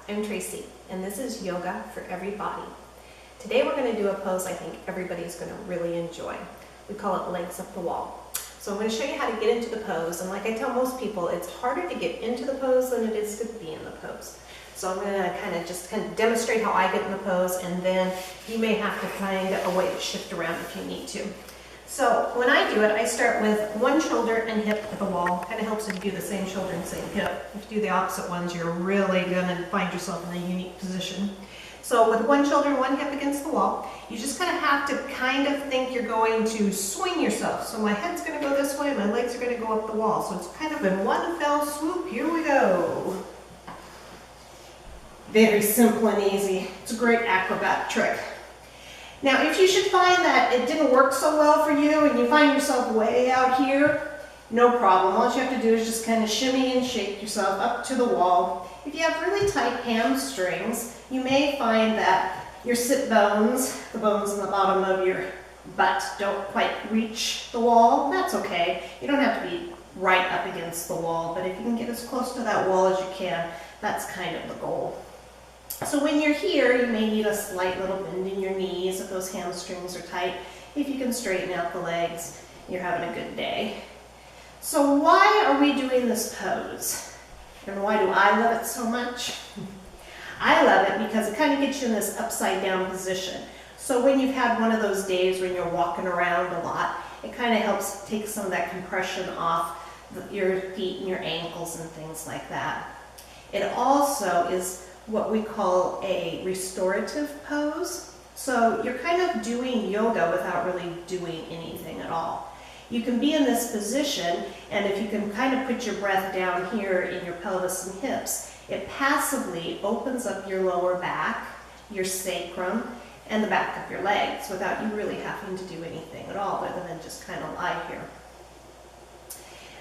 I'm Tracy, and this is Yoga for Every Body. Today we're going to do a pose I think everybody's going to really enjoy. We call it legs up the wall. So I'm going to show you how to get into the pose, and like I tell most people, it's harder to get into the pose than it is to be in the pose. So I'm going to kind of demonstrate how I get in the pose, and then you may have to find a way to shift around if you need to. So when I do it, I start with one shoulder and hip at the wall. Kind of helps if you do the same shoulder and same hip. If you do the opposite ones, you're really going to find yourself in a unique position. So with one shoulder and one hip against the wall, you just kind of have to kind of think you're going to swing yourself. So my head's going to go this way, my legs are going to go up the wall. So it's kind of in one fell swoop. Here we go. Very simple and easy. It's a great acrobat trick. Now, if you should find that it didn't work so well for you and you find yourself way out here, no problem. All you have to do is just kind of shimmy and shake yourself up to the wall. If you have really tight hamstrings, you may find that your sit bones, the bones in the bottom of your butt, don't quite reach the wall. That's okay. You don't have to be right up against the wall, but if you can get as close to that wall as you can, that's kind of the goal. So when you're here, you may need a slight little bend in your knees if those hamstrings are tight. If you can straighten out the legs, you're having a good day. So why are we doing this pose? And why do I love it so much? I love it because it kind of gets you in this upside down position. So when you've had one of those days when you're walking around a lot, it kind of helps take some of that compression off your feet and your ankles and things like that. It also is what we call a restorative pose. So you're kind of doing yoga without really doing anything at all. You can be in this position, and if you can kind of put your breath down here in your pelvis and hips, it passively opens up your lower back, your sacrum, and the back of your legs without you really having to do anything at all other than just kind of lie here.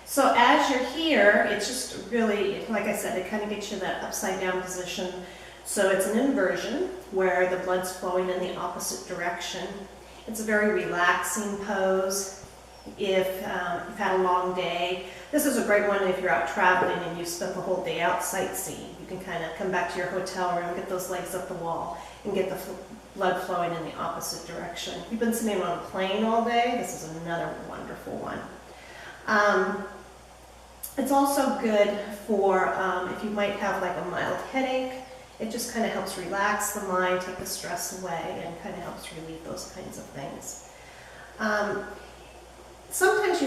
So as you're here, it's just really, like I said, it kind of gets you in that upside down position. So it's an inversion where the blood's flowing in the opposite direction. It's a very relaxing pose. If you've had a long day, this is a great one if you're out traveling and you spent the whole day out sightseeing. You can kind of come back to your hotel room, get those legs up the wall, and get the blood flowing in the opposite direction. If you've been sitting on a plane all day, this is another wonderful one. It's also good for if you might have like a mild headache. It just kind of helps relax the mind, take the stress away, and kind of helps relieve those kinds of things. Sometimes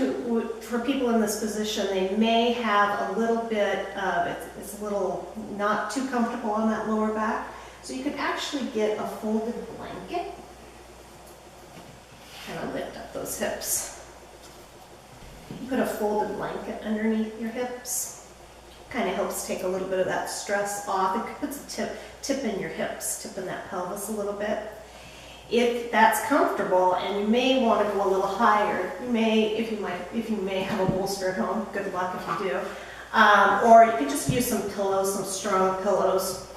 for people in this position, they may have a little bit of, it's a little not too comfortable on that lower back. So you can actually get a folded blanket, kind of lift up those hips. You put a folded blanket underneath your hips. Kind of helps take a little bit of that stress off. It puts a tip in your hips, tip in that pelvis a little bit. If that's comfortable, and you may want to go a little higher, you may, if you may have a bolster at home, good luck if you do. Or you could just use some pillows, some strong pillows,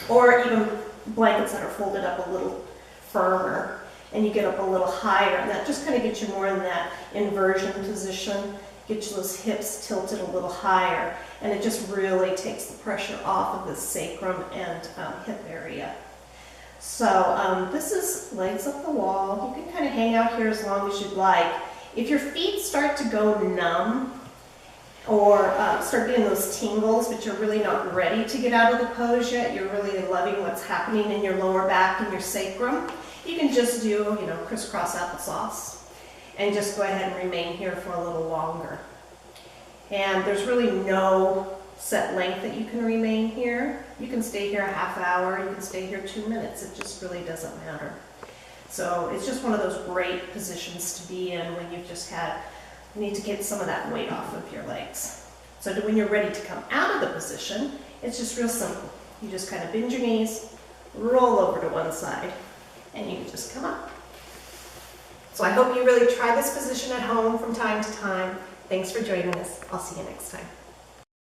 or even blankets that are folded up a little firmer. And you get up a little higher, and that just kind of gets you more in that inversion position, get you those hips tilted a little higher, and it just really takes the pressure off of the sacrum and hip area. So this is legs up the wall. You can kind of hang out here as long as you'd like. If your feet start to go numb or start getting those tingles, but you're really not ready to get out of the pose yet, you're really loving what's happening in your lower back and your sacrum, you can just do, crisscross applesauce and just go ahead and remain here for a little longer. And there's really no set length that you can remain here. You can stay here a half hour, you can stay here 2 minutes. It just really doesn't matter. So it's just one of those great positions to be in when you've just need to get some of that weight off of your legs. So when you're ready to come out of the position, it's just real simple. You just kind of bend your knees, roll over to one side, and you can just come up. So I hope you really try this position at home from time to time. Thanks for joining us. I'll see you next time.